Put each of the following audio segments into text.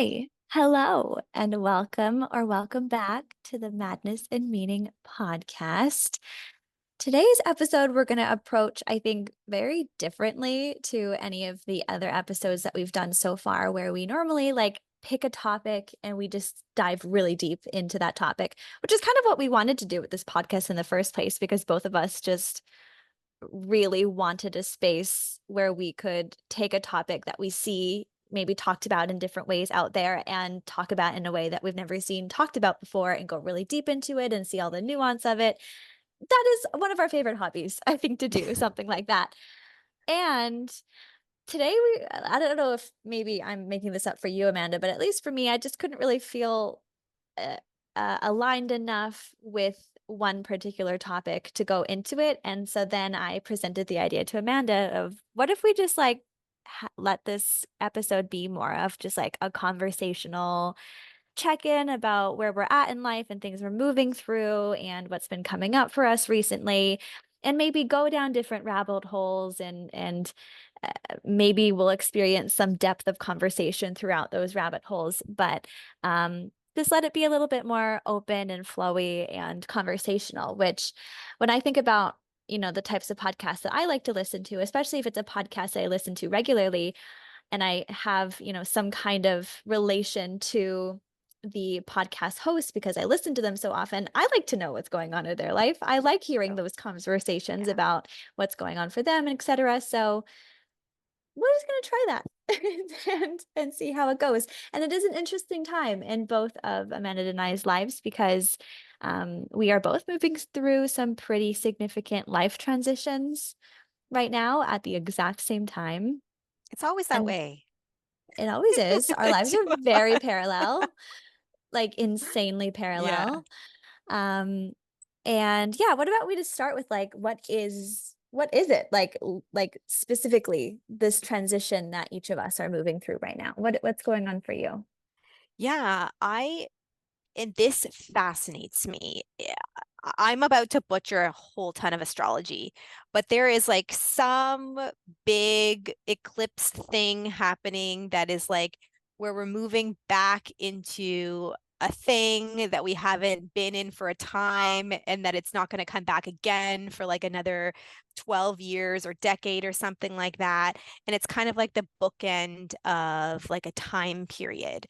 Hi, hello, and welcome back to the Madness and Meaning podcast. Today's episode, we're going to approach, I think, very differently to any of the other episodes that we've done so far, where we normally pick a topic and we just dive really deep into that topic, which is kind of what we wanted to do with this podcast in the first place, because both of us just really wanted a space where we could take a topic that we see maybe talked about in different ways out there and talk about in a way that we've never seen talked about before and go really deep into it and see all the nuance of it. That is one of our favorite hobbies, I think, to do something like that. And today I don't know if maybe I'm making this up for you, Amanda, but at least for me, I just couldn't really feel uh, aligned enough with one particular topic to go into it. And so then I presented the idea to Amanda of what if we just let this episode be more of just like a conversational check-in about where we're at in life and things we're moving through and what's been coming up for us recently, and maybe go down different rabbit holes and maybe we'll experience some depth of conversation throughout those rabbit holes. But just let it be a little bit more open and flowy and conversational, which when I think about, the types of podcasts that I like to listen to, especially if it's a podcast that I listen to regularly and I have, some kind of relation to the podcast host because I listen to them so often, I like to know what's going on in their life. I like hearing Oh, those conversations yeah. about what's going on for them, etc. So we're just going to try that and see how it goes. And it is an interesting time in both of Amanda and I's lives because we are both moving through some pretty significant life transitions right now at the exact same time. It's always that And way. it always is. Our lives are To- very parallel, like insanely Yeah. parallel. Um, and yeah, what about we just start with what is it like specifically this transition that each of us are moving through right now? What's going on for you? Yeah, and this fascinates me. I'm about to butcher a whole ton of astrology, but there is like some big eclipse thing happening that is like where we're moving back into a thing that we haven't been in for a time, and that it's not going to come back again for like another 12 years or decade or something like that. And it's kind of like the bookend of like a time period.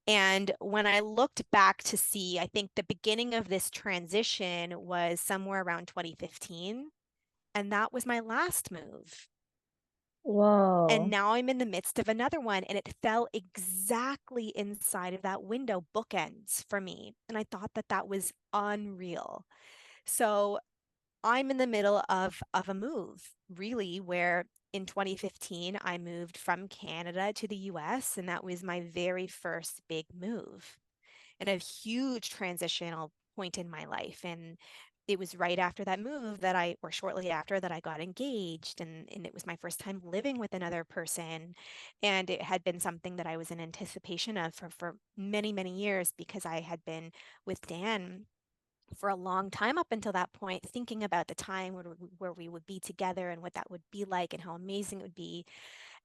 And when I looked back to see, I think the beginning of this transition was somewhere around 2015. And that was my last move. And Whoa. now I'm in the midst of another one, and it fell exactly inside of that window, bookends for me. And I thought that that was unreal. So I'm in the middle of a move, really, where in 2015 I moved from Canada to the US, and that was my very first big move and a huge transitional point in my life. And it was right after that move that or shortly after that I got engaged. And it was my first time living with another person. And it had been something that I was in anticipation of for many, many years because I had been with Dan for a long time up until that point, thinking about the time where we would be together and what that would be like and how amazing it would be.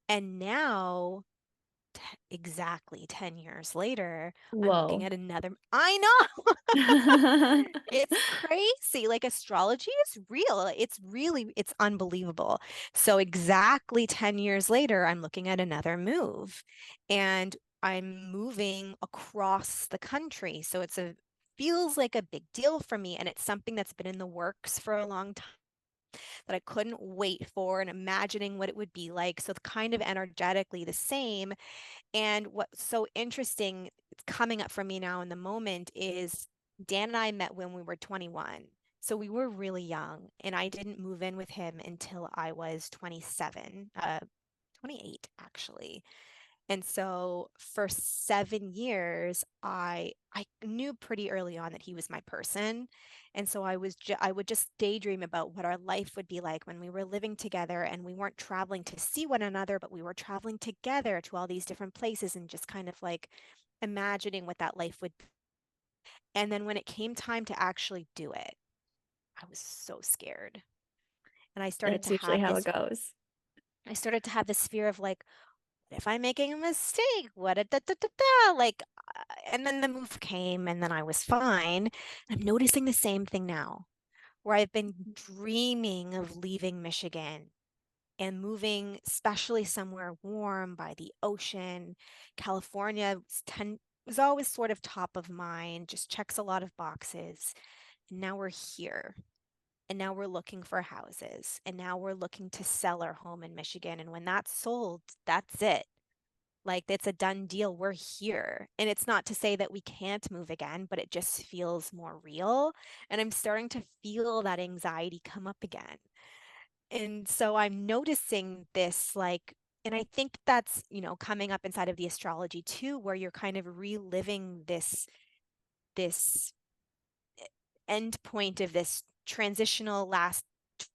And now, exactly 10 years later, I'm looking Whoa. at another. I know. It's crazy. Like astrology is real. It's unbelievable. So exactly 10 years later, I'm looking at another move and I'm moving across the country. So feels like a big deal for me. And it's something that's been in the works for a long time that I couldn't wait for and imagining what it would be like. So kind of energetically the same. And what's so interesting, it's coming up for me now in the moment, is Dan and I met when we were 21. So we were really young, and I didn't move in with him until I was 27, 28 actually. And so for 7 years, I knew pretty early on that he was my person. And so I would just daydream about what our life would be like when we were living together and we weren't traveling to see one another, but we were traveling together to all these different places and just kind of like imagining what that life would be. And then when it came time to actually do it, I was so scared. And That's usually how it goes. I started to have this fear of like, if I'm making a mistake? What da, da, da, da, da? Like, and then the move came, and then I was fine. I'm noticing the same thing now, where I've been dreaming of leaving Michigan and moving, especially somewhere warm by the ocean. California was always sort of top of mind, just checks a lot of boxes. And now we're here. And now we're looking for houses. And now we're looking to sell our home in Michigan. And when that's sold, that's it. Like it's a done deal. We're here. And it's not to say that we can't move again, but it just feels more real. And I'm starting to feel that anxiety come up again. And so I'm noticing this, like, and I think that's, coming up inside of the astrology too, where you're kind of reliving this end point of this transitional last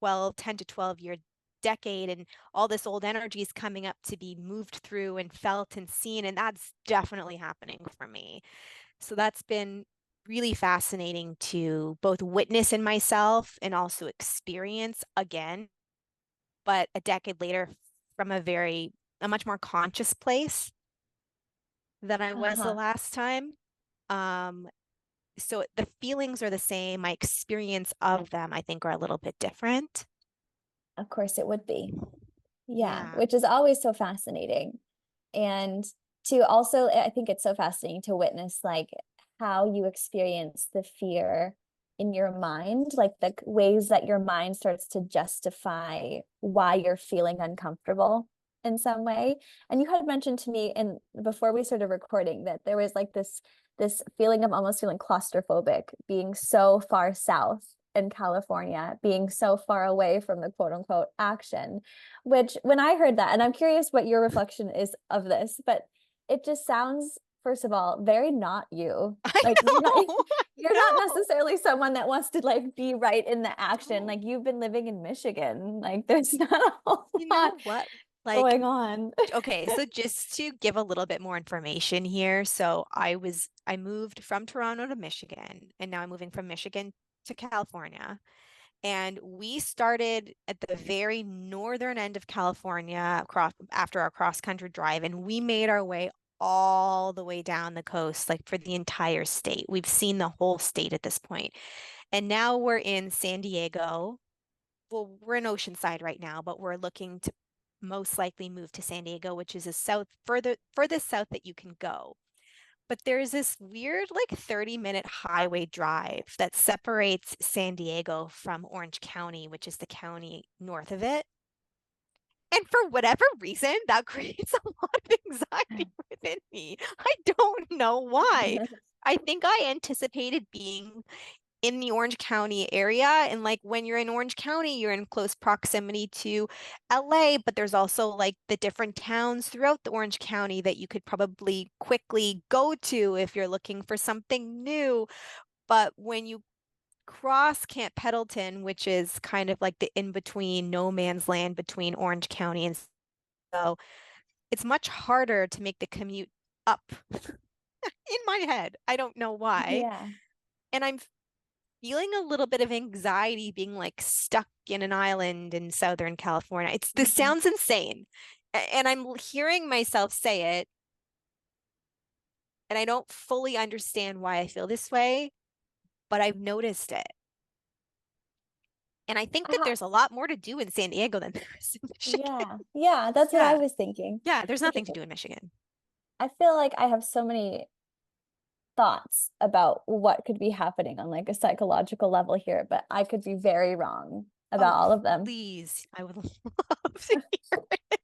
10 to 12 year decade, and all this old energy is coming up to be moved through and felt and seen. And that's definitely happening for me. So that's been really fascinating to both witness in myself and also experience again, but a decade later from a much more conscious place than I was the Uh-huh. last time. Um, so the feelings are the same. My experience of them, I think, are a little bit different. Of course it would be. Yeah, Yeah. which is always so fascinating. And to also, I think it's so fascinating to witness like how you experience the fear in your mind, like the ways that your mind starts to justify why you're feeling uncomfortable in some way. And you had mentioned to me in before we started recording that there was like this feeling of almost feeling claustrophobic being so far south in California, being so far away from the quote unquote action, which when I heard that, and I'm curious what your reflection is of this, but it just sounds, first of all, very not you. I Like you're not know. you're I not know. necessarily someone that wants to like be right in the action. No. Like you've been living in Michigan. Like there's not a whole You lot know what? Like, going on. okay, so just to give a little bit more information here. So I moved from Toronto to Michigan, and now I'm moving from Michigan to California. And we started at the very northern end of California after our cross country drive, and we made our way all the way down the coast, like for the entire state. We've seen the whole state at this point. And now we're in San Diego. Well, we're in Oceanside right now, but we're looking to most likely move to San Diego, which is furthest south that you can go. But there's this weird, like 30-minute highway drive that separates San Diego from Orange County, which is the county north of it. And for whatever reason, that creates a lot of anxiety within me. I don't know why. I think I anticipated being in the Orange County area. And like when you're in Orange County, you're in close proximity to LA, but there's also like the different towns throughout the Orange County that you could probably quickly go to if you're looking for something new. But when you cross Camp Pendleton, which is kind of like the in-between no man's land between Orange County and so it's much harder to make the commute up in my head. I don't know why. Yeah. And I'm feeling a little bit of anxiety being like stuck in an island in Southern California. This Mhm. sounds insane. And I'm hearing myself say it, and I don't fully understand why I feel this way, but I've noticed it. And I think that Ah, there's a lot more to do in San Diego than there is in Michigan. yeah. Yeah, that's what I Yeah. was thinking. Yeah, there's Because nothing to do in Michigan. I feel like I have so many thoughts about what could be happening on like a psychological level here, but I could be very wrong about Oh, all of them. please. I would love to hear it.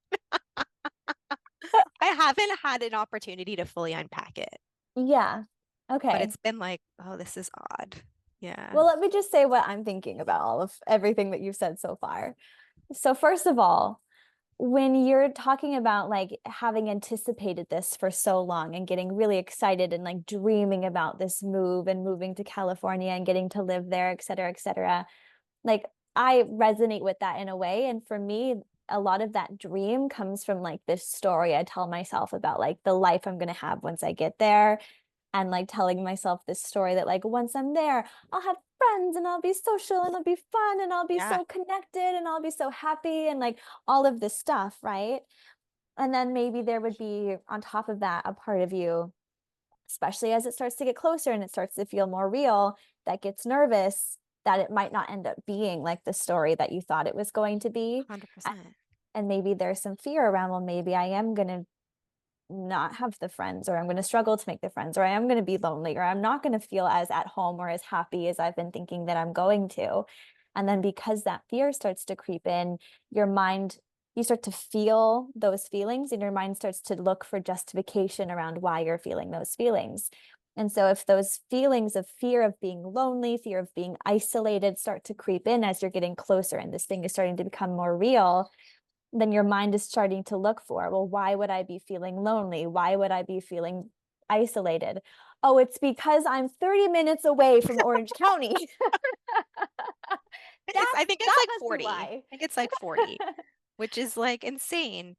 I haven't had an opportunity to fully unpack it, Yeah. but Okay. it's been like, oh, this is odd. Yeah. Well, let me just say what I'm thinking about all of everything that you've said so far. So, first of all, when you're talking about like having anticipated this for so long and getting really excited and like dreaming about this move and moving to California and getting to live there, et cetera, like I resonate with that in a way. And for me, a lot of that dream comes from like this story I tell myself about like the life I'm going to have once I get there, and like telling myself this story that like once I'm there, I'll have friends and I'll be social and it'll be fun and I'll be Yeah. so connected and I'll be so happy and like all of this stuff, right? And then maybe there would be on top of that a part of you, especially as it starts to get closer and it starts to feel more real, that gets nervous that it might not end up being like the story that you thought it was going to be. 100%. And maybe there's some fear around, well, maybe I am going to not have the friends, or I'm going to struggle to make the friends, or I am going to be lonely, or I'm not going to feel as at home or as happy as I've been thinking that I'm going to. And then because that fear starts to creep in, your mind, you start to feel those feelings, and your mind starts to look for justification around why you're feeling those feelings. And so if those feelings of fear of being lonely, fear of being isolated start to creep in as you're getting closer and this thing is starting to become more real, then your mind is starting to look for, well, why would I be feeling lonely? Why would I be feeling isolated? Oh, it's because I'm 30 minutes away from Orange County. I think it's That like must be 40. I why. think it's like 40, which is like insane.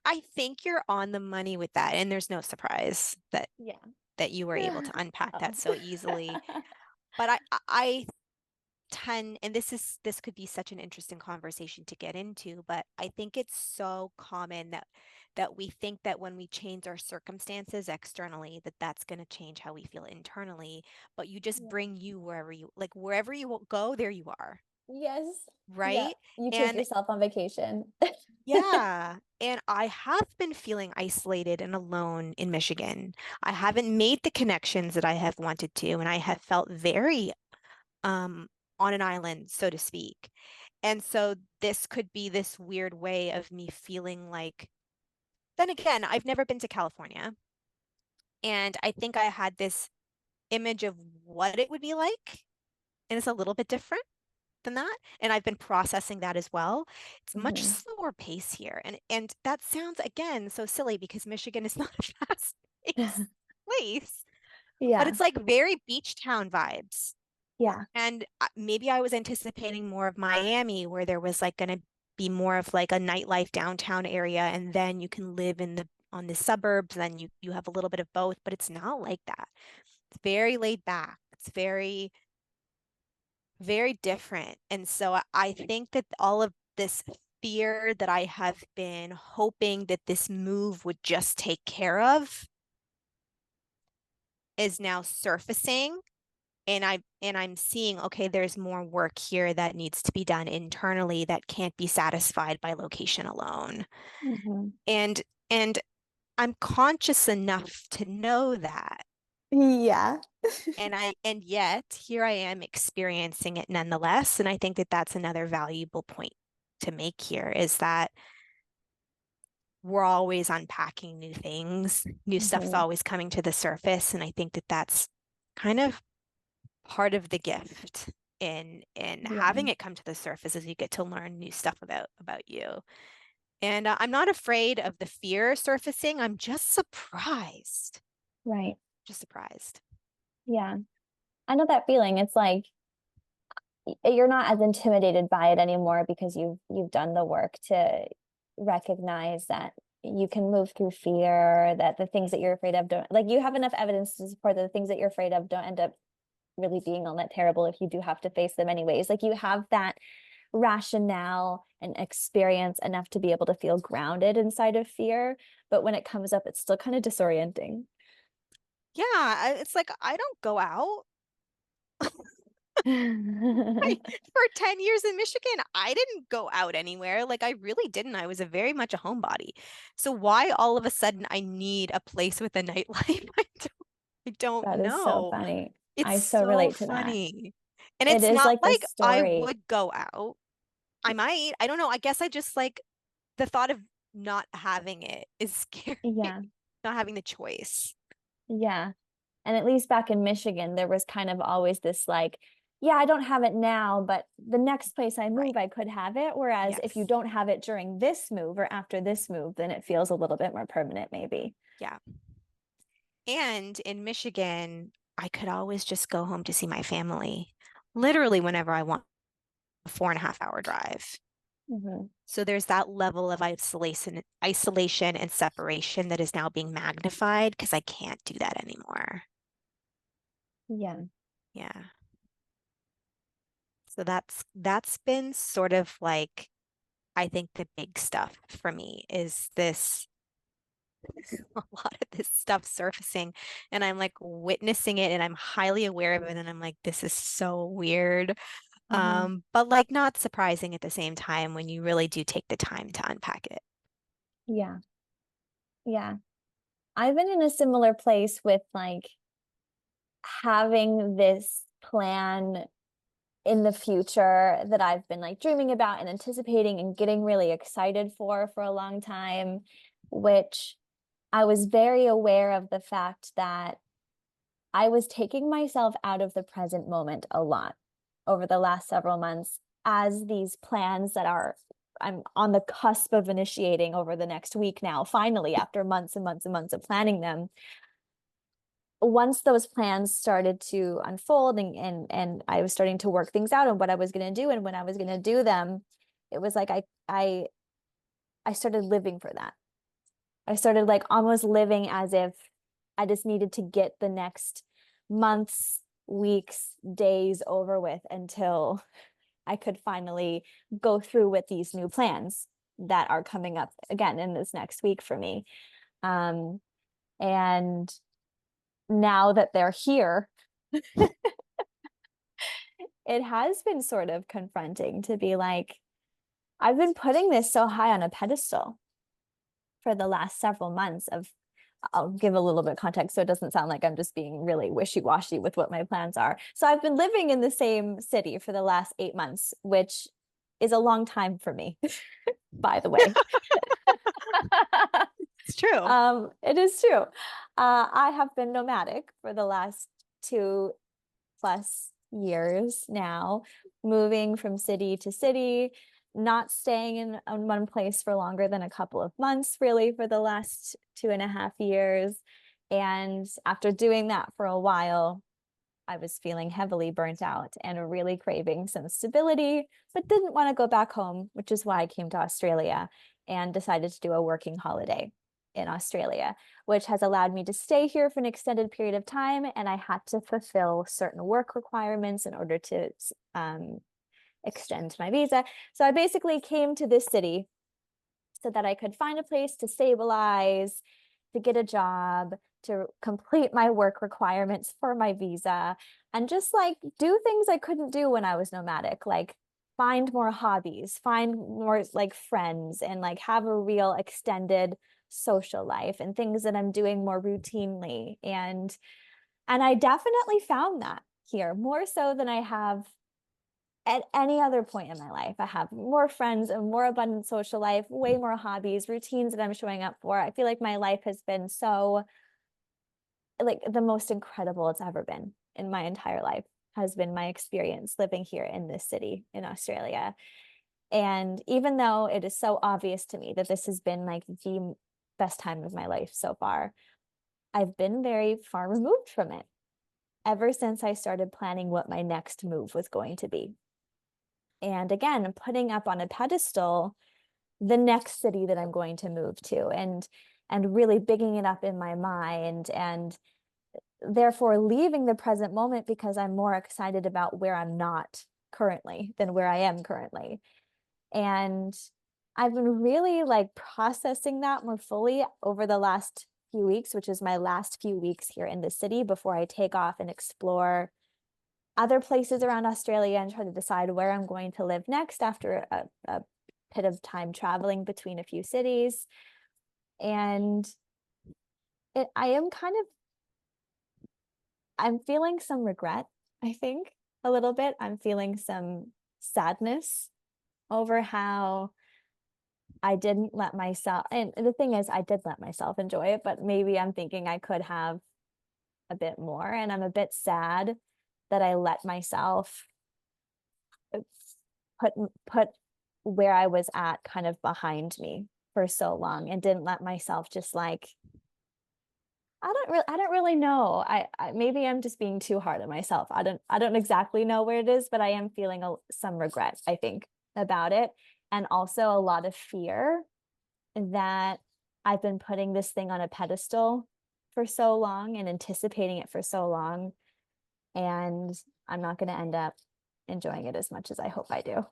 I think you're on the money with that. And there's no surprise Yeah. that you were able to unpack that Oh. so easily. But I tend, and this could be such an interesting conversation to get into, but I think it's so common that we think that when we change our circumstances externally, that that's going to change how we feel internally, but you just Yeah. bring you wherever you go, there you are, Yes. Yeah. right? You take And yourself on vacation. yeah, and I have been feeling isolated and alone in Michigan. I haven't made the connections that I have wanted to, and I have felt very um, on an island, so to speak. And so this could be this weird way of me feeling like, then again, I've never been to California. And I think I had this image of what it would be like. And it's a little bit different than that. And I've been processing that as well. It's much Hmm. slower pace here. And that sounds again so silly because Michigan is not a fast-paced place, but Yeah. it's like very beach town vibes. Yeah. And maybe I was anticipating more of Miami, where there was like going to be more of like a nightlife downtown area, and then you can live in the on the suburbs, then you have a little bit of both, but it's not like that. It's very laid back. It's very, very different. And so I think that all of this fear that I have been hoping that this move would just take care of is now surfacing, and I'm seeing, okay, there's more work here that needs to be done internally that can't be satisfied by location alone. Hmm. And and I'm conscious enough to know that. Yeah. And yet here I am experiencing it nonetheless. And I think that that's another valuable point to make here is that we're always unpacking new things. New stuff's Hmm. always coming to the surface. And I think that that's kind of part of the gift in Yeah. having it come to the surface as you get to learn new stuff about you. And I'm not afraid of the fear surfacing. I'm just surprised. Right. Just surprised. Yeah. I know that feeling. It's like you're not as intimidated by it anymore because you've done the work to recognize that you can move through fear, that the things that you're afraid of don't, like, you have enough evidence to support that the things that you're afraid of don't end up really being all that terrible if you do have to face them anyways. Like, you have that rationale and experience enough to be able to feel grounded inside of fear, but when it comes up it's still kind of disorienting. Yeah, it's like I don't go out. For 10 years in Michigan, I didn't go out anywhere. Like I really didn't. I was a very much a homebody. So why all of a sudden I need a place with a nightlife? I don't That is so know. funny. It's I so so relate to that. funny. And It it's is not like this like I story. would go out. I might. I don't know. I guess I just like the thought of not having it is scary. Yeah. Not having the choice. Yeah. And at least back in Michigan, there was kind of always this like, yeah, I don't have it now, but the next place I Right. move, I could have it. Whereas if you Yes. don't have it during this move or after this move, then it feels a little bit more permanent, maybe. Yeah. And in Michigan, I could always just go home to see my family, literally whenever I want, a 4.5 hour drive. Hmm. So there's that level of isolation and separation that is now being magnified because I can't do that anymore. Yeah. Yeah. So that's been sort of like I think the big stuff for me is this. a lot of this stuff surfacing and I'm like witnessing it and I'm highly aware of it and I'm like, this is so weird. Hmm. But like not surprising at the same time when you really do take the time to unpack it. Yeah. Yeah. I've been in a similar place with like having this plan in the future that I've been like dreaming about and anticipating and getting really excited for a long time, which I was very aware of the fact that I was taking myself out of the present moment a lot over the last several months as these plans that are I'm on the cusp of initiating over the next week now, finally, after months and months and months of planning them. Once those plans started to unfold and I was starting to work things out and what I was going to do and when I was going to do them, it was like I started living for that. I started like almost living as if I just needed to get the next months, weeks, days over with until I could finally go through with these new plans that are coming up again in this next week for me. Um, and now that they're here, it has been sort of confronting to be like, I've been putting this so high on a pedestal for the last several months of I'll give a little bit of context so it doesn't sound like I'm just being really wishy-washy with what my plans are. So I've been living in the same city for the last 8 months, which is a long time for me, by the way. It's true. It is true. I have been nomadic for the last 2+ years now, moving from city to city, not staying in one place for longer than a couple of months, really, for the last 2.5 years. And after doing that for a while, I was feeling heavily burnt out and really craving some stability, but didn't want to go back home, which is why I came to Australia and decided to do a working holiday in Australia, which has allowed me to stay here for an extended period of time. And I had to fulfill certain work requirements in order to extend my visa. So I basically came to this city so that I could find a place to stabilize, to get a job, to complete my work requirements for my visa, and just like do things I couldn't do when I was nomadic, like find more hobbies, find more like friends, and like have a real extended social life and things that I'm doing more routinely. And I definitely found that here more so than I have at any other point in my life. I have more friends, a more abundant social life, way more hobbies, routines that I'm showing up for. I feel like my life has been so like the most incredible it's ever been in my entire life has been my experience living here in this city in Australia. And even though it is so obvious to me that this has been like the best time of my life so far, I've been very far removed from it ever since I started planning what my next move was going to be. And again, putting up on a pedestal the next city that I'm going to move to and really bigging it up in my mind and therefore leaving the present moment because I'm more excited about where I'm not currently than where I am currently. And I've been really like processing that more fully over the last few weeks, which is my last few weeks here in the city before I take off and explore other places around Australia and try to decide where I'm going to live next after a bit of time traveling between a few cities. And I am kind of, I'm feeling some regret, I think, a little bit. I'm feeling some sadness over how I didn't let myself, and the thing is, I did let myself enjoy it, but maybe I'm thinking I could have a bit more. And I'm a bit sad that I let myself put put where I was at kind of behind me for so long and didn't let myself just like I don't really know. I maybe I'm just being too hard on myself. I don't exactly know where it is, but I am feeling some regret, I think, about it. And also a lot of fear that I've been putting this thing on a pedestal for so long and anticipating it for so long. And I'm not going to end up enjoying it as much as I hope I do.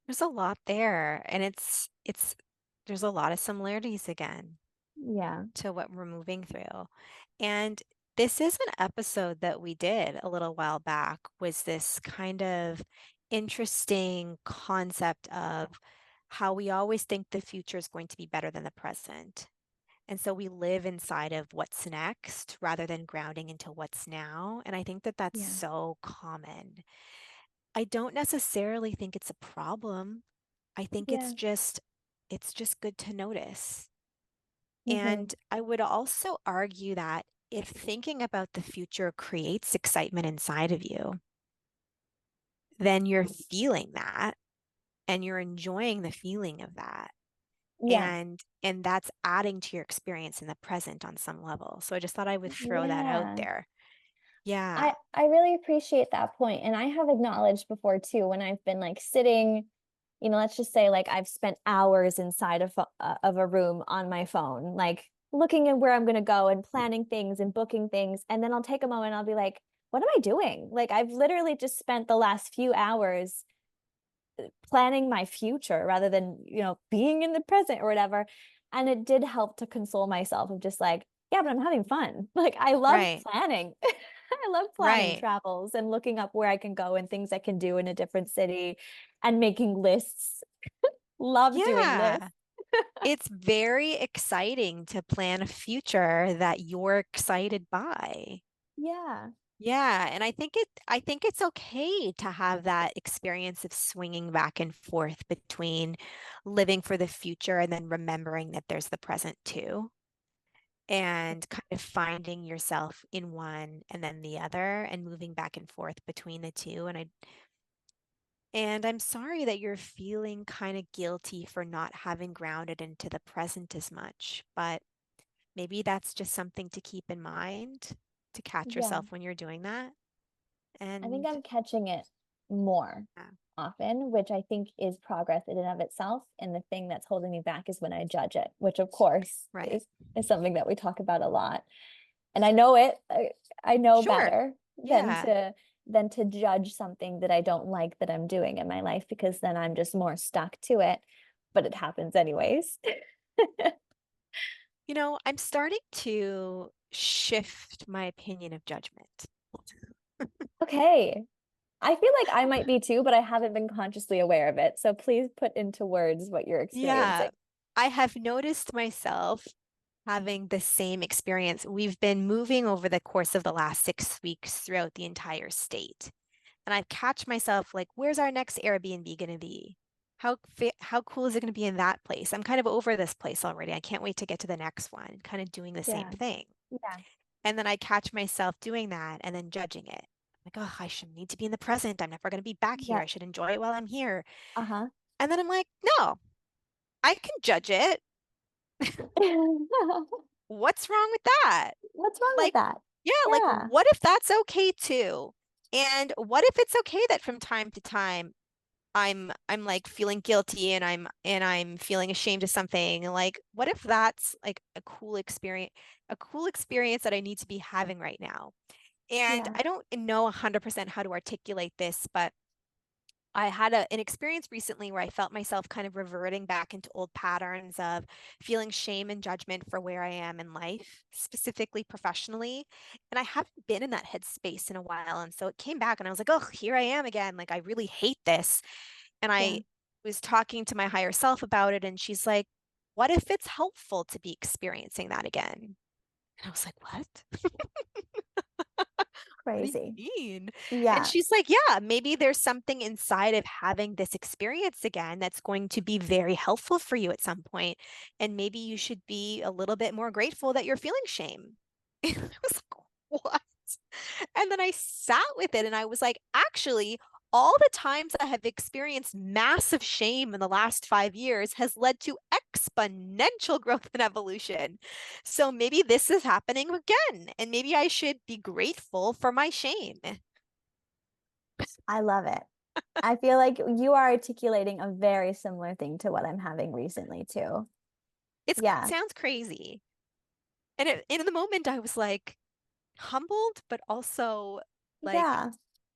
There's a lot there and it's there's a lot of similarities again. Yeah. to what we're moving through. And this is an episode that we did a little while back, was this kind of interesting concept of how we always think the future is going to be better than the present. And so we live inside of what's next rather than grounding into what's now. And I think that that's Yeah. so common. I don't necessarily think it's a problem. I think Yeah. it's just good to notice. Hmm. And I would also argue that if thinking about the future creates excitement inside of you, then you're feeling that and you're enjoying the feeling of that. Yeah. And that's adding to your experience in the present on some level. So I just thought I would throw that out Yeah. there. Yeah, I really appreciate that point. And I have acknowledged before too, when I've been like sitting, let's just say like I've spent hours inside of a room on my phone, like looking at where I'm going to go and planning things and booking things. And then I'll take a moment and I'll be like, what am I doing? Like I've literally just spent the last few hours planning my future rather than, being in the present or whatever. And it did help to console myself of just like, yeah, but I'm having fun. Like I love right, planning. I love planning right. travels and looking up where I can go and things I can do in a different city and making lists. Love doing lists. Yeah. It's very exciting to plan a future that you're excited by. Yeah. Yeah, and I think it's okay to have that experience of swinging back and forth between living for the future and then remembering that there's the present too, and kind of finding yourself in one and then the other and moving back and forth between the two. And I'm sorry that you're feeling kind of guilty for not having grounded into the present as much, but maybe that's just something to keep in mind to catch Yeah. yourself when you're doing that. I think And I'm catching it more yeah, often, which I think is progress in and of itself. And the thing that's holding me back is when I judge it, which of course right. is something that we talk about a lot. And I know it. I know Sure. better Yeah. than to judge something that I don't like that I'm doing in my life because then I'm just more stuck to it. But it happens anyways. You know, I'm starting to shift my opinion of judgment. Okay. I feel like I might be too, but I haven't been consciously aware of it. So please put into words what you're experiencing. Yeah. I have noticed myself having the same experience. We've been moving over the course of the last 6 weeks throughout the entire state. And I catch myself like, where's our next Airbnb going to be? How cool is it going to be in that place? I'm kind of over this place already. I can't wait to get to the next one, kind of doing the same Yeah. thing. Yeah. And then I catch myself doing that and then judging it. Like, oh, I should need to be in the present. I'm never going to be back here. Yeah. I should enjoy it while I'm here. Uh-huh. And then I'm like, no, I can judge it. What's wrong with that? What's wrong with Like, that? yeah, like Yeah. what if that's okay too? And what if it's okay that from time to time I'm like feeling guilty and I'm feeling ashamed of something. Like, what if that's like a cool experience that I need to be having right now? And Yeah. I don't know 100% how to articulate this, but I had an experience recently where I felt myself kind of reverting back into old patterns of feeling shame and judgment for where I am in life, specifically professionally. And I haven't been in that headspace in a while. And so it came back and I was like, oh, here I am again. Like, I really hate this. And Yeah. I was talking to my higher self about it. And she's like, what if it's helpful to be experiencing that again? And I was like, what? What do you Crazy. mean? And Yeah. she's like, yeah, maybe there's something inside of having this experience again that's going to be very helpful for you at some point. And maybe you should be a little bit more grateful that you're feeling shame. And I was like, what? And then I sat with it and I was like, actually, all the times I have experienced massive shame in the last 5 years has led to exponential growth and evolution. So maybe this is happening again, and maybe I should be grateful for my shame. I love it. I feel like you are articulating a very similar thing to what I'm having recently too. It Yeah. sounds crazy. And in the moment, I was like humbled, but also like Yeah.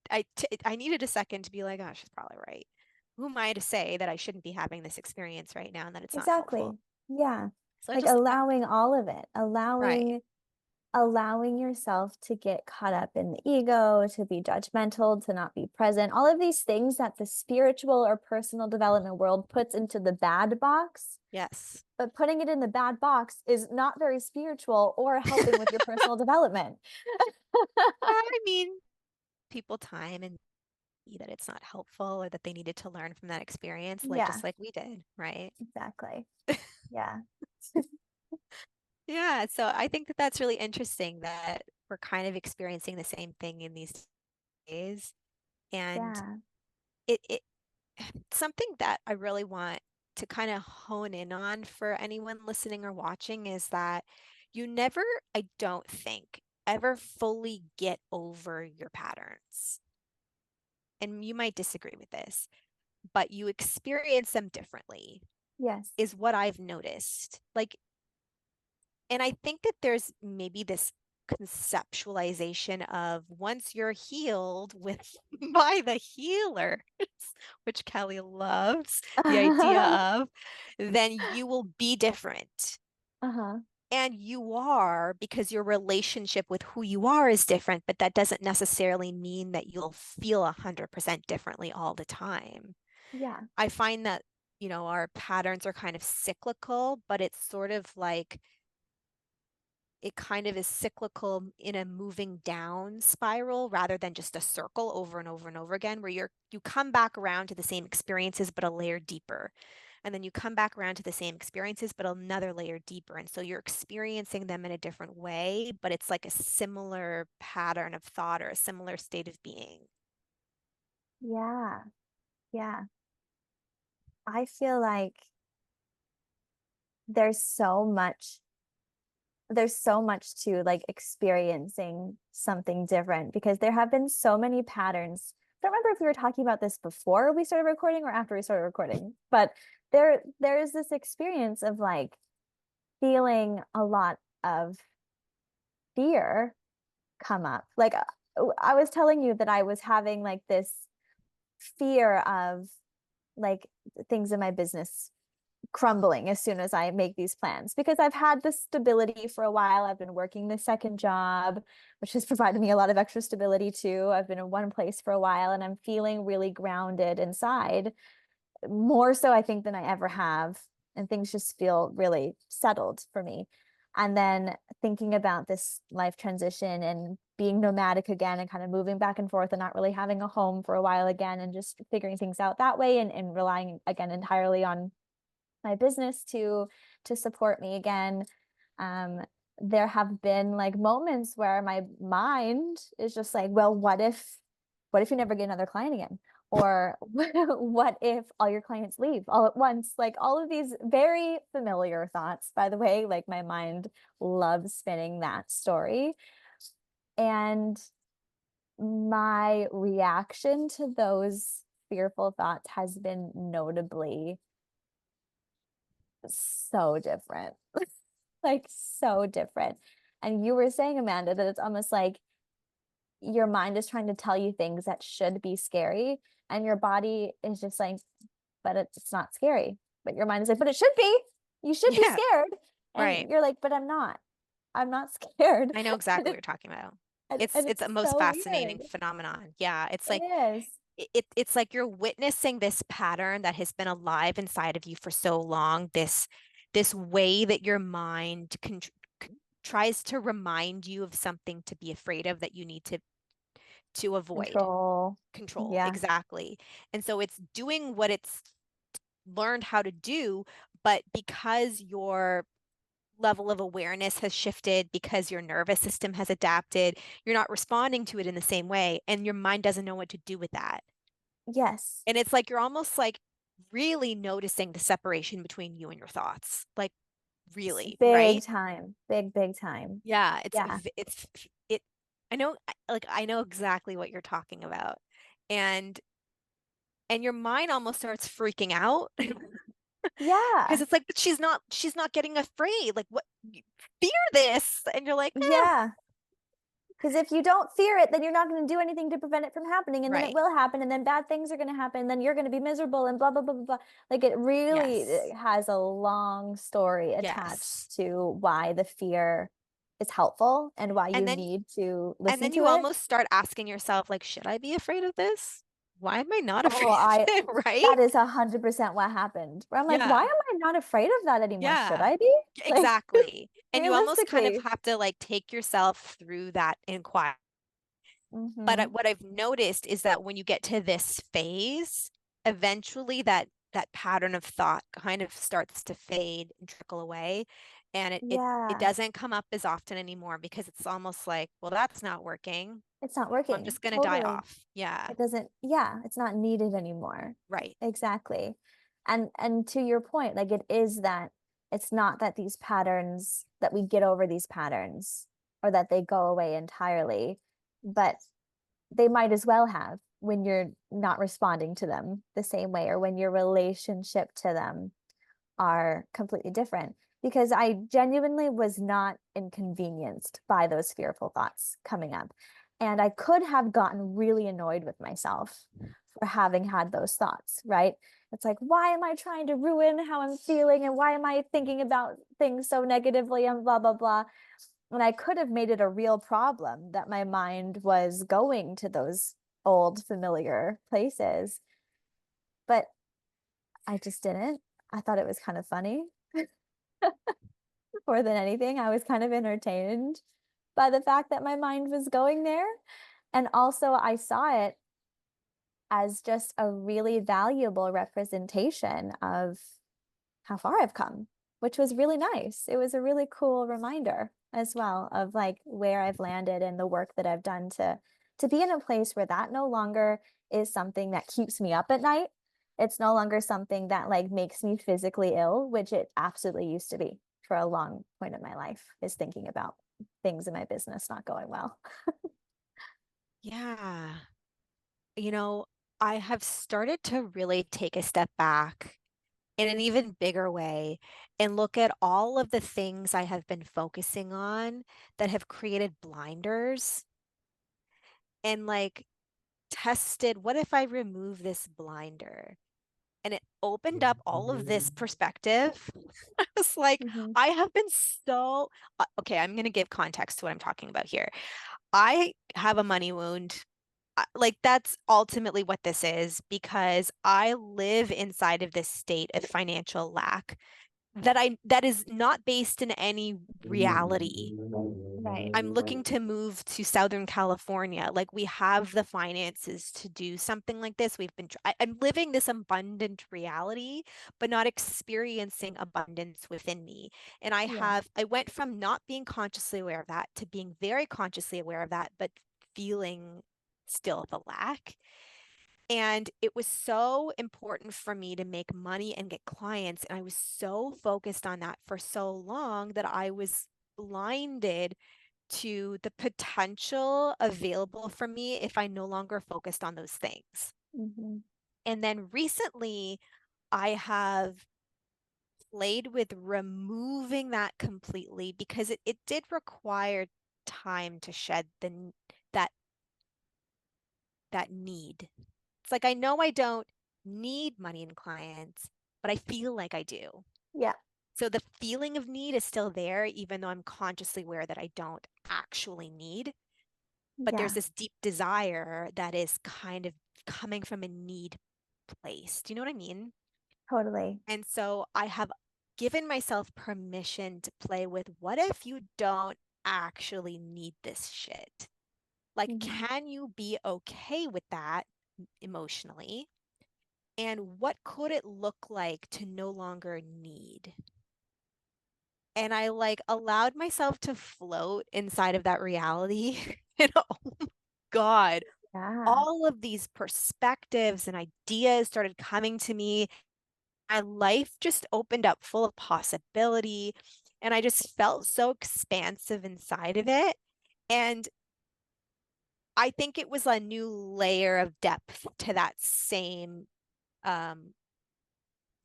I needed a second to be like, oh, she's probably right. Who am I to say that I shouldn't be having this experience right now and that it's not helpful? Exactly. Yeah. So I Like just, allowing all of it, right. allowing yourself to get caught up in the ego, to be judgmental, to not be present, all of these things that the spiritual or personal development world puts into the bad box. Yes. But putting it in the bad box is not very spiritual or helping with your personal development. I mean, people time and see that it's not helpful or that they needed to learn from that experience, like just Yeah, like we did, right? exactly. Yeah. Yeah, so I think that that's really interesting that we're kind of experiencing the same thing in these days. And Yeah. it something that I really want to kind of hone in on for anyone listening or watching is that you never, I don't think, ever fully get over your patterns. And you might disagree with this, but you experience them differently, Yes. is what I've noticed. Like, and I think that there's maybe this conceptualization of once you're healed with by the healer, which Kelly loves the idea of, then you will be different. Uh-huh. And you are because your relationship with who you are is different, but that doesn't necessarily mean that you'll feel 100% differently all the time. Yeah. I find that, our patterns are kind of cyclical, but it's sort of like it kind of is cyclical in a moving down spiral rather than just a circle over and over and over again, where you come back around to the same experiences but a layer deeper. And then you come back around to the same experiences but another layer deeper. And so you're experiencing them in a different way, but it's like a similar pattern of thought or a similar state of being. Yeah. Yeah. I feel like there's so much there's so much to like experiencing something different because there have been so many patterns. I don't remember if we were talking about this before we started recording or after we started recording, but there is this experience of like feeling a lot of fear come up. Like I was telling you that I was having like this fear of like things in my business crumbling as soon as I make these plans because I've had this stability for a while. I've been working the second job, which has provided me a lot of extra stability too. I've been in one place for a while and I'm feeling really grounded inside, more so I think than I ever have. And things just feel really settled for me. And then thinking about this life transition and being nomadic again and kind of moving back and forth and not really having a home for a while again and just figuring things out that way and relying again entirely on my business to support me again. Um, there have been like moments where my mind is just like, well, what if you never get another client again? Or what if all your clients leave all at once? Like all of these very familiar thoughts, by the way, like my mind loves spinning that story. And my reaction to those fearful thoughts has been notably so different. Like so different. And you were saying, Amanda, that it's almost like your mind is trying to tell you things that should be scary, and your body is just like, but it's not scary. But your mind is like, but it should be. You should be Yeah, scared. right. And you're like, but I'm not. I'm not scared. I know And exactly what you're talking about. It's and it's it's a most so fascinating weird. phenomenon. Yeah, it's It like is. it's like you're witnessing this pattern that has been alive inside of you for so long, this way that your mind tries to remind you of something to be afraid of that you need to avoid. Control. Control, Yeah. exactly. And so it's doing what it's learned how to do, but because your level of awareness has shifted, because your nervous system has adapted, you're not responding to it in the same way, and your mind doesn't know what to do with that. Yes. And it's like you're almost like really noticing the separation between you and your thoughts. Like really, Big right? time. Big, big time. Yeah, Yeah. it I know exactly what you're talking about. And your mind almost starts freaking out because Yeah. it's like but she's not getting afraid. Like what fear this? And you're like, Yeah. Because if you don't fear it, then you're not going to do anything to prevent it from happening. And then it Right. will happen. And then bad things are going to happen. And then you're going to be miserable and blah, blah, blah, blah, blah. Like it really Yes. has a long story Yes. attached to why the fear is helpful and why And you then need to and listen then to you it. almost start asking yourself, like, should I be afraid of this? Why am I not Oh, afraid of it? Right? that is 100% what happened. Where I'm like, why Yeah. am I not afraid of that anymore? Should Yeah. I be? Like, Exactly. And you almost kind of realistically. have to like take yourself through that inquiry. But Hmm. what I've noticed is that when you get to this phase, eventually that pattern of thought kind of starts to fade and trickle away, and it Yeah, doesn't come up as often anymore because it's almost like, well, that's not working. it's not I'm working. just gonna die Totally. off. Yeah, It doesn't, yeah, it's not needed anymore. right. Exactly. And to your point, like it is that it's not that these patterns that we get over these patterns or that they go away entirely, but they might as well have when you're not responding to them the same way or when your relationship to them are completely different. Because I genuinely was not inconvenienced by those fearful thoughts coming up. And I could have gotten really annoyed with myself for having had those thoughts, right? It's like, why am I trying to ruin how I'm feeling? And why am I thinking about things so negatively and blah, blah, blah? And I could have made it a real problem that my mind was going to those old familiar places, but I just didn't. I thought it was kind of funny more than anything. I was kind of entertained by the fact that my mind was going there. And also, I saw it as just a really valuable representation of how far I've come, which was really nice. It was a really cool reminder as well of like where I've landed and the work that I've done to be in a place where that no longer is something that keeps me up at night. It's no longer something that like makes me physically ill, which it absolutely used to be for a long point of my life, is thinking about things in my business not going well. Yeah. You know, I have started to really take a step back in an even bigger way and look at all of the things I have been focusing on that have created blinders and like tested, what if I remove this blinder? And it opened up all of this perspective. I was like, Mhm. I have been so, okay, I'm going to give context to what I'm talking about here. I have a money wound. Like that's ultimately what this is because I live inside of this state of financial lack that is not based in any reality. Right. I'm looking to move to Southern California. Like we have the finances to do something like this. I'm living this abundant reality, but not experiencing abundance within me. And Yeah. I went from not being consciously aware of that to being very consciously aware of that, but feeling still the lack. And it was so important for me to make money and get clients. And I was so focused on that for so long that I was blinded to the potential available for me if I no longer focused on those things. Hmm. And then recently, I have played with removing that completely because it did require time to shed that that need. It's like I know I don't need money and clients, but I feel like I do. Yeah. So the feeling of need is still there, even though I'm consciously aware that I don't actually need. But there's Yeah. this deep desire that is kind of coming from a need place. Do you know what I mean? Totally. And so I have given myself permission to play with what if you don't actually need this shit? Like, Hmm. can you be okay with that emotionally? And what could it look like to no longer need? And I like allowed myself to float inside of that reality. And oh God, Yeah. all of these perspectives and ideas started coming to me. My life just opened up full of possibility. And I just felt so expansive inside of it. And I think it was a new layer of depth to that same um,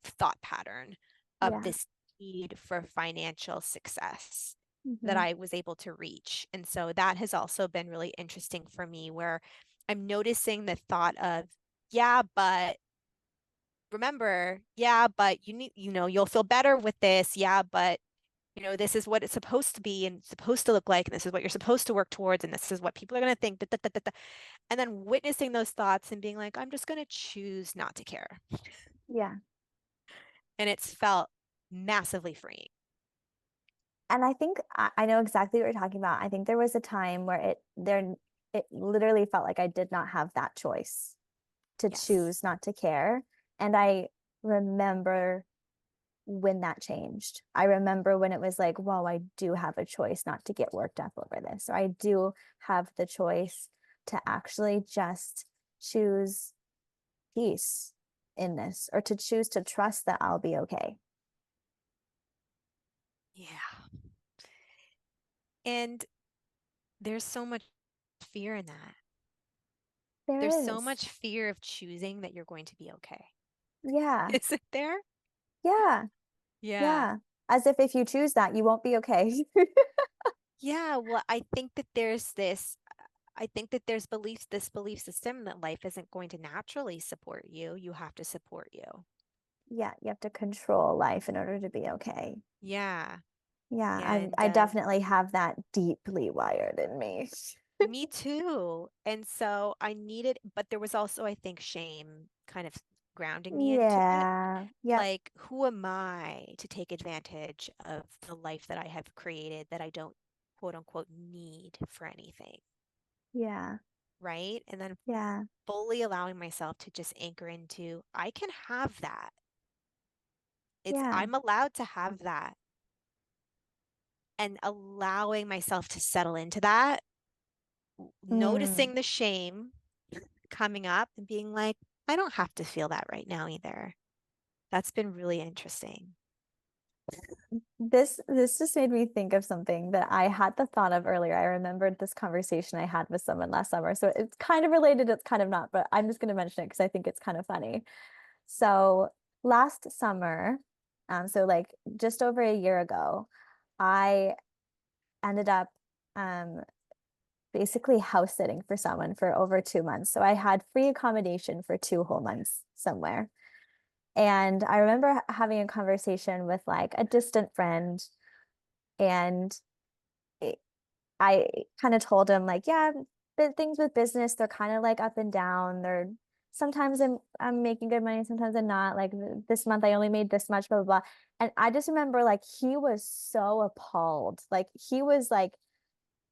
thought pattern of Yeah. this need for financial success. that Hmm. I was able to reach. And so that has also been really interesting for me, where I'm noticing the thought of, yeah, but remember, yeah, but you need, you'll feel better with this. Yeah, but this is what it's supposed to be and supposed to look like, and this is what you're supposed to work towards, and this is what people are going to think. Da, da, da, da, da. And then witnessing those thoughts and being like, I'm just going to choose not to care. Yeah. And it's felt massively freeing. And I think I know exactly what you're talking about. I think there was a time where it literally felt like I did not have that choice to Yes. choose not to care. And I remember when that changed. I remember when it was like, whoa, I do have a choice not to get worked up over this. Or I do have the choice to actually just choose peace in this, or to choose to trust that I'll be okay. Yeah. And there's so much fear in that. There's There so is. much fear of choosing that you're going to be okay. Yeah. Is it there? Yeah. Yeah. Yeah. As if you choose that, you won't be okay. Yeah. Well, I think that there's this belief system that life isn't going to naturally support you. You have to support you. Yeah, you have to control life in order to be okay. Yeah. Yeah, And I definitely have that deeply wired in me. me too. And so I needed, but there was also, I think, shame kind of grounding me into it. Yeah. Yep. Like, who am I to take advantage of the life that I have created that I don't quote unquote need for anything? Yeah. Right. And then Yeah. fully allowing myself to just anchor into, I can have that. Yeah. I'm allowed to have that, and allowing myself to settle into that, Mm. noticing the shame coming up and being like, I don't have to feel that right now either. That's been really interesting. This just made me think of something that I had the thought of earlier. I remembered this conversation I had with someone last summer. So it's kind of related, it's kind of not, but I'm just going to mention it because I think it's kind of funny. So last summer, so like just over a year ago, I ended up um basically house sitting for someone for over 2 months. So I had free accommodation for 2 whole months somewhere. And I remember having a conversation with like a distant friend, and it, I kind of told him like, yeah, the things with business, they're kind of like up and down. They're sometimes I'm making good money, sometimes I'm not. Like this month I only made this much, blah blah blah. And I just remember like he was so appalled. Like he was like,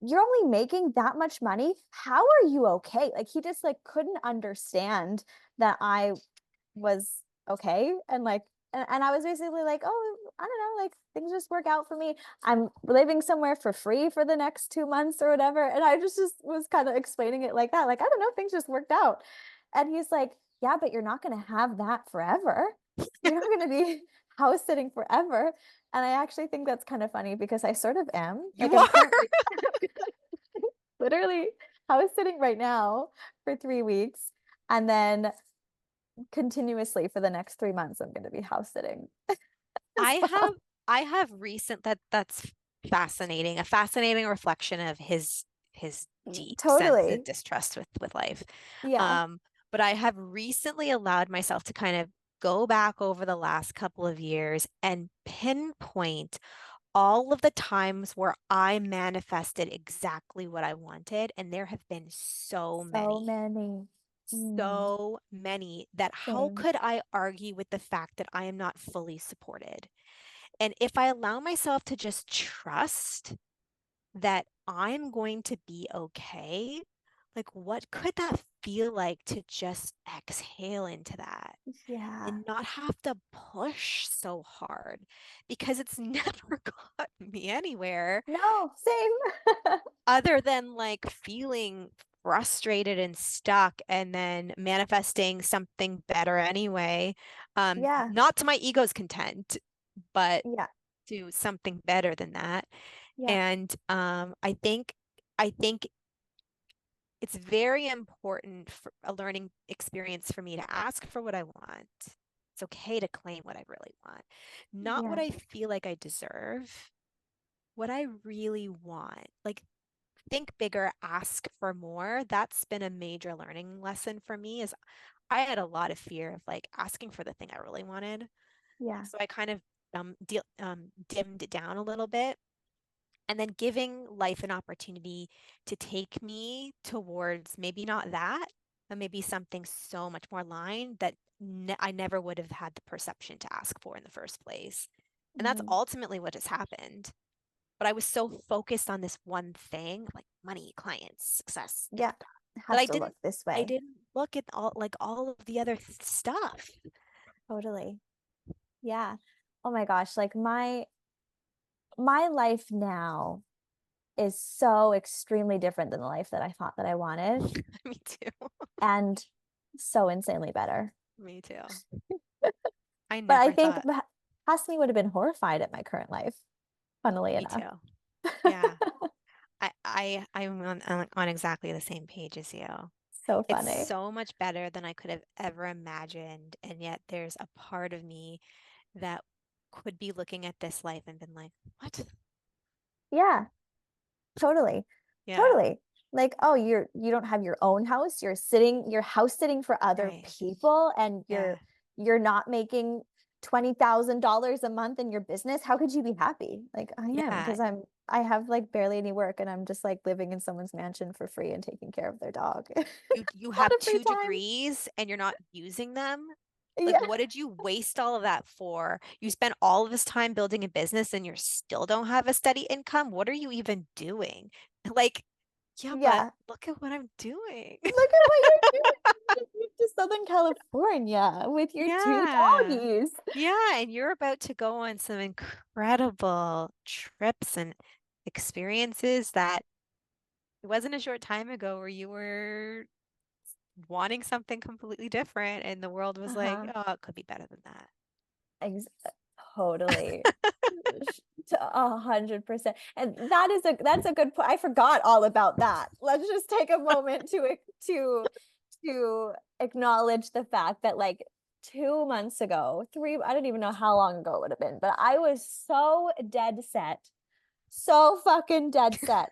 you're only making that much money. How are you okay? Like he just like couldn't understand that I was okay. And like, and I was basically like, oh, I don't know, like things just work out for me. I'm living somewhere for free for the next 2 months or whatever. And I just was kind of explaining it like that. Like, I don't know, things just worked out. And he's like, yeah, but you're not going to have that forever. You're not going to be house sitting forever. And I actually think that's kind of funny because I sort of am. Like, You I'm are. currently literally house sitting right now for 3 weeks. And then continuously for the next 3 months, I'm going to be house sitting I as have well. I have recent that's fascinating. A fascinating reflection of his deep sense of Totally. distrust with life. Yeah. Um, but I have recently allowed myself to kind of go back over the last couple of years and pinpoint all of the times where I manifested exactly what I wanted. And there have been So many. Mm, so many that how same. could I argue with the fact that I am not fully supported? And if I allow myself to just trust that I'm going to be okay, like what could that feel like to just exhale into that Yeah. and not have to push so hard because it's never gotten me anywhere No, same. other than like feeling frustrated and stuck and then manifesting something better anyway. Yeah. Not to my ego's content, but Yeah. to something better than that. Yeah. And I think it's very important for a learning experience for me to ask for what I want. It's okay to claim what I really want, not what Yeah. I feel like I deserve, what I really want. Like think bigger, ask for more. That's been a major learning lesson for me is I had a lot of fear of like asking for the thing I really wanted. Yeah. So I kind of dimmed it down a little bit and then giving life an opportunity to take me towards maybe not that, but maybe something so much more aligned that I never would have had the perception to ask for in the first place. And that's Hmm. ultimately what has happened. But I was so focused on this one thing, like money, clients, success, Yeah. It that has to look this I way. didn't look at all of the other stuff. Totally. Yeah. Oh my gosh, like my life now is so extremely different than the life that I thought that I wanted, Me too. and so insanely better. Me too. I But I never think thought. past me would have been horrified at my current life, funnily Me enough. too. Yeah. I'm on exactly the same page as you. So It's funny. so much better than I could have ever imagined, and yet there's a part of me that could be looking at this life and been like, what? Yeah, totally. Yeah, Totally. Like, oh, you don't have your own house. You're house sitting for other right. people, and Yeah, you're not making $20,000 a month in your business. How could you be happy? Like I am, yeah. because I have like barely any work, and I'm just like living in someone's mansion for free and taking care of their dog. A You lot have of free two time. degrees and you're not using them. Like, Yeah. what did you waste all of that for? You spent all of this time building a business and you still don't have a steady income. What are you even doing? Like, yeah, but Yeah. look at what I'm doing. Look at what you're doing. You moved to Southern California with your two Yeah. doggies. Yeah, and you're about to go on some incredible trips and experiences that it wasn't a short time ago where you were wanting something completely different and the world was like, Uh-huh. oh, it could be better than that. Ex Totally. 100%. And that's a good point. I forgot all about that. Let's just take a moment to to acknowledge the fact that like 2 months ago, three, I don't even know how long ago it would have been, but I was so dead set, so fucking dead set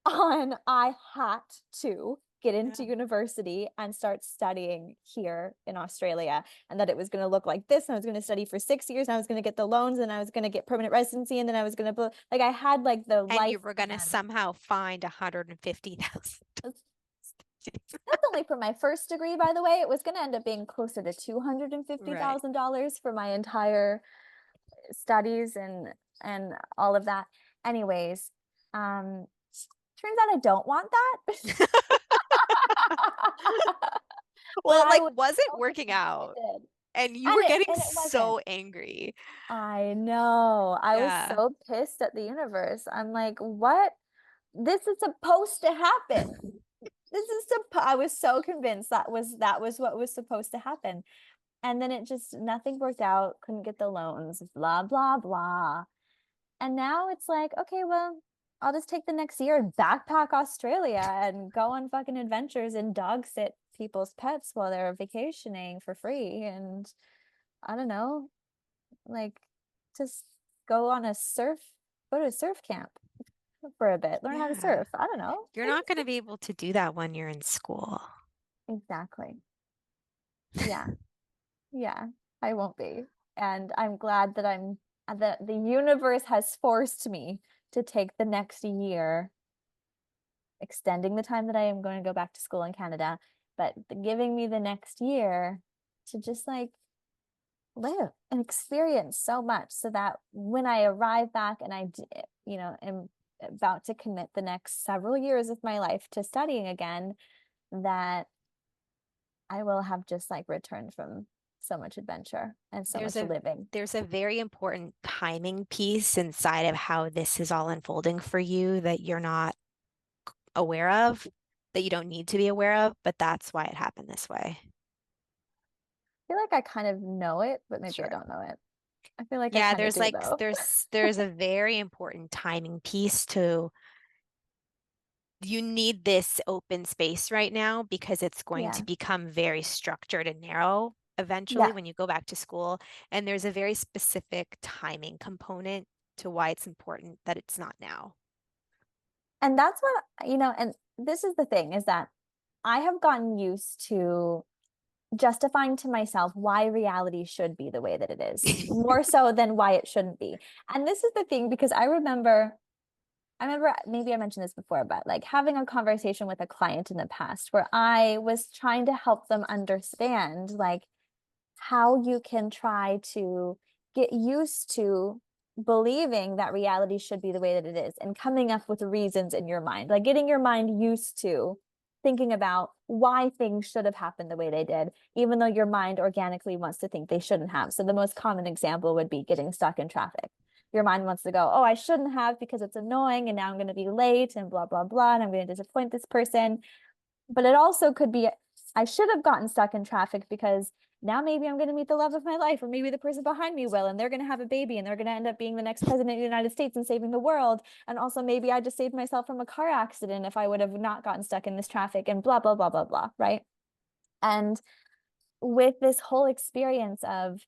on I had to get into Yeah. university and start studying here in Australia, and that it was going to look like this, and I was going to study for 6 years, and I was going to get the loans, and I was going to get permanent residency, and then I was going to like I had like the And you life were going to plan. somehow find 150,000. That's only for my first degree, by the way. It was going to end up being closer to Right. $250,000 for my entire studies and all of that. Anyways, um turns out I don't want that. But Well, I like, was was it so working out? excited. And you And were it getting and it wasn't. so angry. I know. I was Yeah. so pissed at the universe. I'm like, what? This is supposed to happen. I was so convinced that was what was supposed to happen. And then it just nothing worked out, couldn't get the loans, blah, blah, blah. And now it's like, okay, well, I'll just take the next year and backpack Australia and go on fucking adventures and dog sit people's pets while they're vacationing for free. And I don't know, like just go on go to a surf camp for a bit, learn how to Yeah. surf. I don't know. You're not going to be able to do that when you're in school. Exactly. Yeah. Yeah. I won't be. And I'm glad that the universe has forced me to take the next year, extending the time that I am going to go back to school in Canada, but giving me the next year to just like live and experience so much so that when I arrive back and am about to commit the next several years of my life to studying again, that I will have just like returned from so much adventure and so There's much a living. there's a very important timing piece inside of how this is all unfolding for you that you're not aware of, that you don't need to be aware of, but that's why it happened this way. I feel like I kind of know it, but maybe I Sure. don't know it. I feel like I Yeah, kind of there's do like though. there's a very important timing piece to you need this open space right now because it's going to Yeah. become very structured and narrow eventually Yeah. when you go back to school. And there's a very specific timing component to why it's important that it's not now. And that's what, and this is the thing is that I have gotten used to justifying to myself why reality should be the way that it is, more so than why it shouldn't be. And this is the thing because I remember maybe I mentioned this before, but like having a conversation with a client in the past where I was trying to help them understand like how you can try to get used to believing that reality should be the way that it is and coming up with reasons in your mind, like getting your mind used to thinking about why things should have happened the way they did, even though your mind organically wants to think they shouldn't have. So the most common example would be getting stuck in traffic. Your mind wants to go, oh, I shouldn't have because it's annoying and now I'm going to be late and blah, blah, blah. And I'm going to disappoint this person. But it also could be, I should have gotten stuck in traffic because now maybe I'm going to meet the love of my life, or maybe the person behind me will, and they're going to have a baby and they're going to end up being the next president of the United States and saving the world. And also, maybe I just saved myself from a car accident if I would have not gotten stuck in this traffic and blah, blah, blah, blah, blah. Right. And with this whole experience of,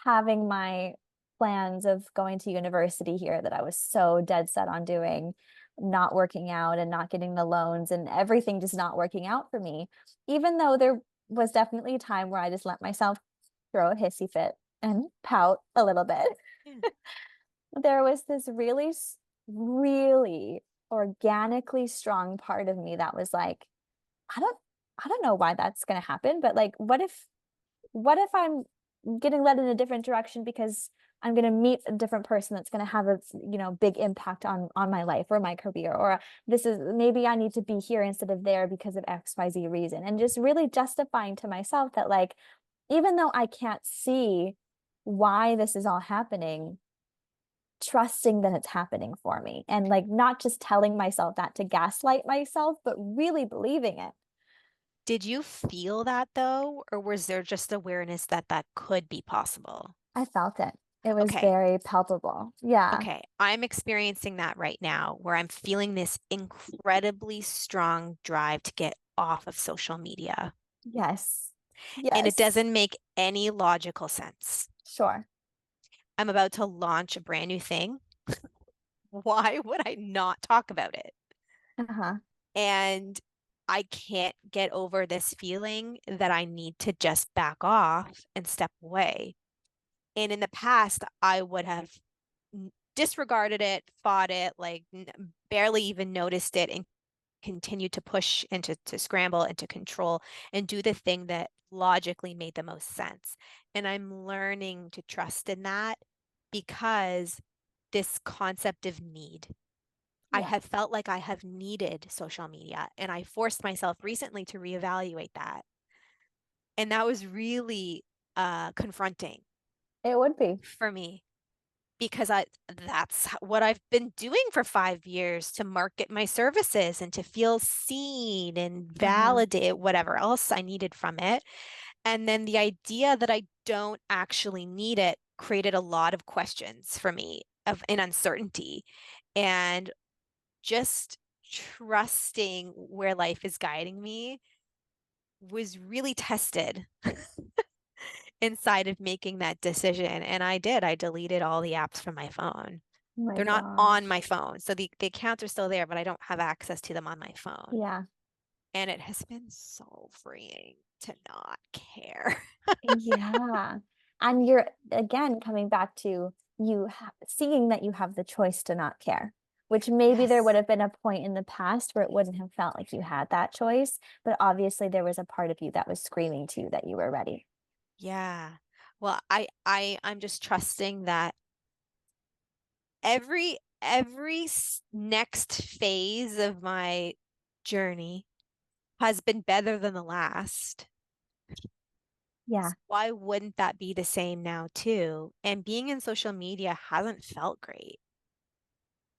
having my plans of going to university here that I was so dead set on doing, not working out and not getting the loans and everything just not working out for me, even though there was definitely a time where I just let myself throw a hissy fit and pout a little bit. Yeah. There was this really, really organically strong part of me that was like, I don't, I don't know why that's going to happen, but like, what if I'm getting led in a different direction because I'm going to meet a different person that's going to have a big impact on my life or my career, or this is maybe I need to be here instead of there because of XYZ reason, and just really justifying to myself that like even though I can't see why this is all happening, trusting that it's happening for me, and like not just telling myself that to gaslight myself, but really believing it. Did you feel that though, or was there just awareness that that could be possible? I felt it. It was Okay. very palpable. Yeah. Okay, I'm experiencing that right now where I'm feeling this incredibly strong drive to get off of social media. Yes. And it Yes. doesn't make any logical sense. Sure. I'm about to launch a brand new thing. Why would I not talk about it? Uh-huh. And I can't get over this feeling that I need to just back off and step away. And in the past, I would have disregarded it, fought it, like barely even noticed it, and continued to push and to scramble and to control and do the thing that logically made the most sense. And I'm learning to trust in that because this concept of need. I Yeah. have felt like I have needed social media, and I forced myself recently to reevaluate that. And that was really confronting It would be. for me because that's what I've been doing for 5 years to market my services and to feel seen and Uh-huh. validate whatever else I needed from it. And then the idea that I don't actually need it created a lot of questions for me of an uncertainty and just trusting where life is guiding me was really tested inside of making that decision. And I did. I deleted all the apps from my phone. Oh my They're not on my gosh. phone. So the accounts are still there, but I don't have access to them on my phone. Yeah. And it has been so freeing to not care. Yeah. And you're again coming back to seeing that you have the choice to not care, which maybe there would Yes. have been a point in the past where it wouldn't have felt like you had that choice, but obviously there was a part of you that was screaming to you that you were ready. Yeah. Well, I'm just trusting that every next phase of my journey has been better than the last. Yeah. Why wouldn't that be the same now too? And being in social media hasn't felt great.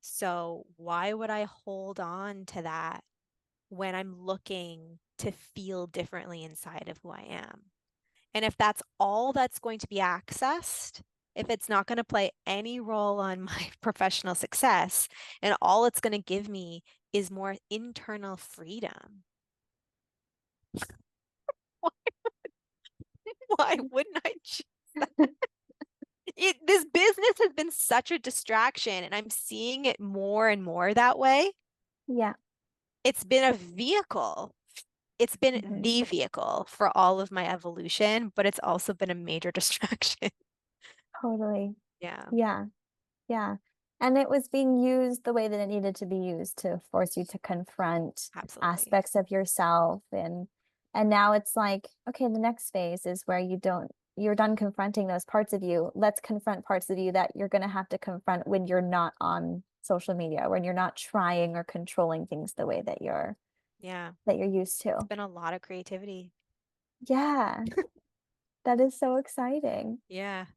So why would I hold on to that when I'm looking to feel differently inside of who I am? And if that's all that's going to be accessed, if it's not going to play any role on my professional success, and all it's going to give me is more internal freedom, why wouldn't I choose that? This business has been such a distraction, and I'm seeing it more and more that way. Yeah. It's been a vehicle. It's been Mhm. the vehicle for all of my evolution, but it's also been a major distraction. Totally. Yeah, Yeah. Yeah. And it was being used the way that it needed to be used to force you to confront absolutely. aspects of yourself. And now it's like, okay, the next phase is where you're done confronting those parts of you. Let's confront parts of you that you're going to have to confront when you're not on social media, when you're not trying or controlling things the way Yeah, that you're used it's to. been a lot of creativity. Yeah, that is so exciting. Yeah,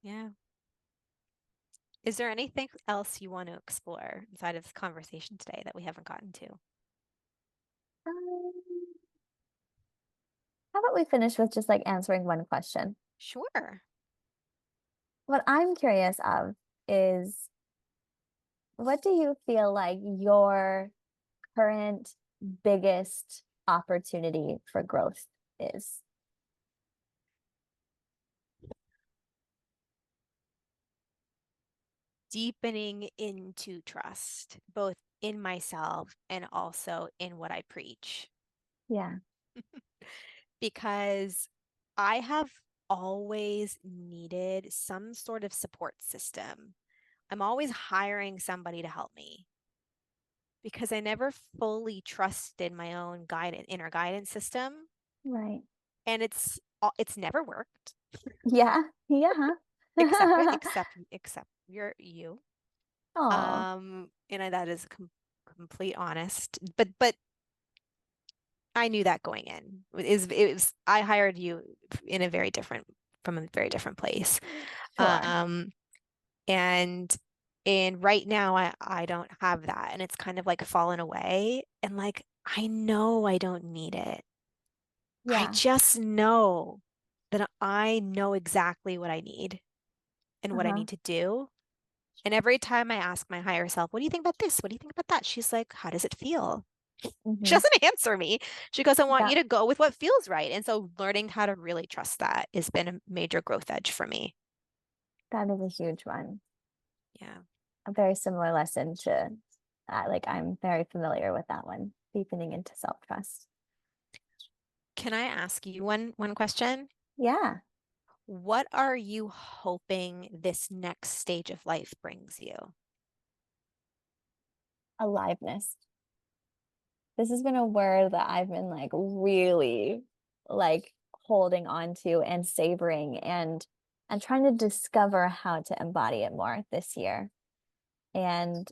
yeah. Is there anything else you want to explore inside of this conversation today that we haven't gotten to? Um, how about we finish with just like answering one question? Sure. What I'm curious of is what do you feel like your current biggest opportunity for growth is? Deepening into trust, both in myself and also in what I preach. Yeah, Because I have always needed some sort of support system. I'm always hiring somebody to help me because I never fully trusted my own inner guidance system, right. and it's never worked Yeah, yeah. except you. Oh, That is complete honest. But I knew that going in. It was I hired you in a very different from a very different place. sure. Um, and right now I don't have that, and it's kind of like fallen away. And like I know I don't need it. I Yeah. just know that I know exactly what I need and what I Uh-huh. need to do. And every time I ask my higher self, what do you think about this? What do you think about that? She's like, how does it feel? She Hmm. doesn't answer me. She goes, I want Yeah, you to go with what feels right. And so learning how to really trust that has been a major growth edge for me. that is a huge one. Yeah. A very similar lesson to like I'm very familiar with that one, deepening into self-trust. Can I ask you one question? Yeah, What are you hoping this next stage of life brings you? aliveness. This has been a word that I've been like really like holding on to and savoring and trying to discover how to embody it more this year. And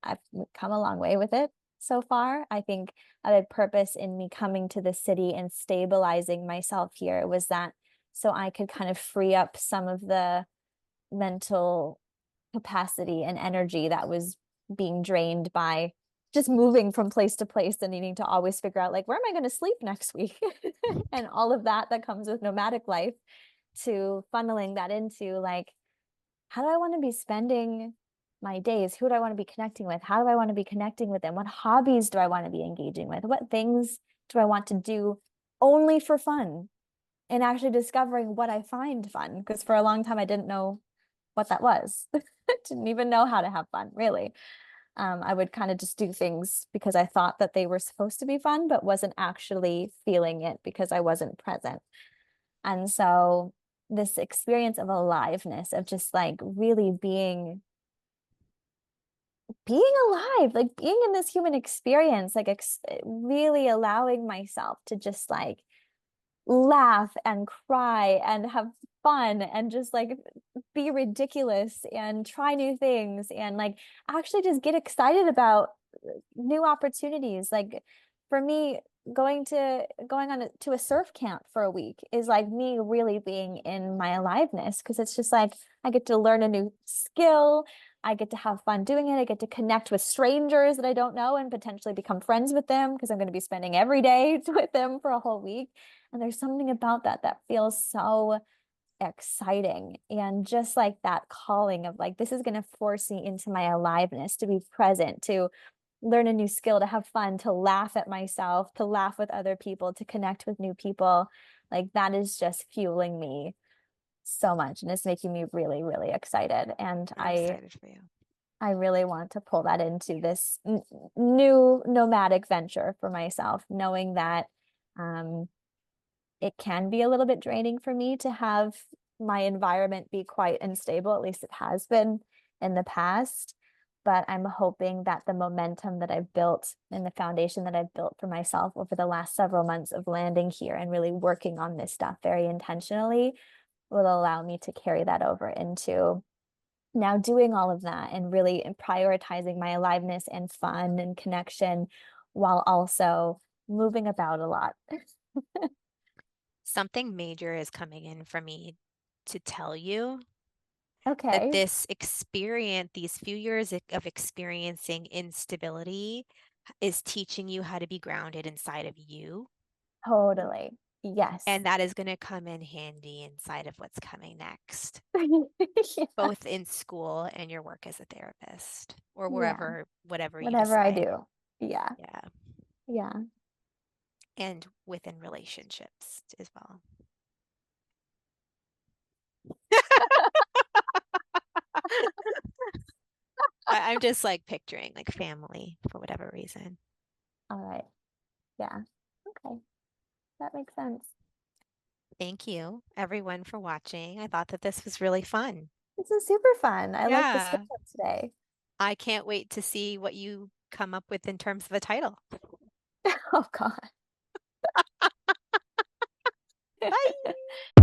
I've come a long way with it so far. I think a big purpose in me coming to the city and stabilizing myself here was that so I could kind of free up some of the mental capacity and energy that was being drained by just moving from place to place and needing to always figure out like where am I going to sleep next week and all of that comes with nomadic life to funneling that into like how do I want to be spending my days? Who do I want to be connecting with? How do I want to be connecting with them? What hobbies do I want to be engaging with? What things do I want to do only for fun? And actually discovering what I find fun. Because for a long time, I didn't know what that was. Didn't even know how to have fun, really. I would kind of just do things because I thought that they were supposed to be fun, but wasn't actually feeling it because I wasn't present. And so this experience of aliveness, of just like really being alive, like being in this human experience, like really allowing myself to just like laugh and cry and have fun and just like be ridiculous and try new things and like actually just get excited about new opportunities. Like for me, going on to a surf camp for a week is like me really being in my aliveness because it's just like I get to learn a new skill. I get to have fun doing it. I get to connect with strangers that I don't know and potentially become friends with them because I'm going to be spending every day with them for a whole week. And there's something about that that feels so exciting. And just like that calling of like, this is going to force me into my aliveness, to be present, to learn a new skill, to have fun, to laugh at myself, to laugh with other people, to connect with new people. Like that is just fueling me so much, and it's making me really, really excited. And I'm excited for you. I really want to pull that into this new nomadic venture for myself, knowing that um, it can be a little bit draining for me to have my environment be quite unstable. At least it has been in the past. But I'm hoping that the momentum that I've built and the foundation that I've built for myself over the last several months of landing here and really working on this stuff very intentionally will allow me to carry that over into now doing all of that and really prioritizing my aliveness and fun and connection while also moving about a lot. Something major is coming in for me to tell you that Okay, this experience, these few years of experiencing instability, is teaching you how to be grounded inside of you. totally. Yes. And that is going to come in handy inside of what's coming next, Yeah. both in school and your work as a therapist or Yeah. wherever, whatever you Whatever I decide. do. Yeah. Yeah. Yeah. And within relationships as well. I'm just like picturing like family for whatever reason. All right. Yeah. Okay. That makes sense. Thank you, everyone, for watching. I thought that this was really fun. This is super fun. I like the switch Yeah. up today. I can't wait to see what you come up with in terms of a title. Oh God. Bye.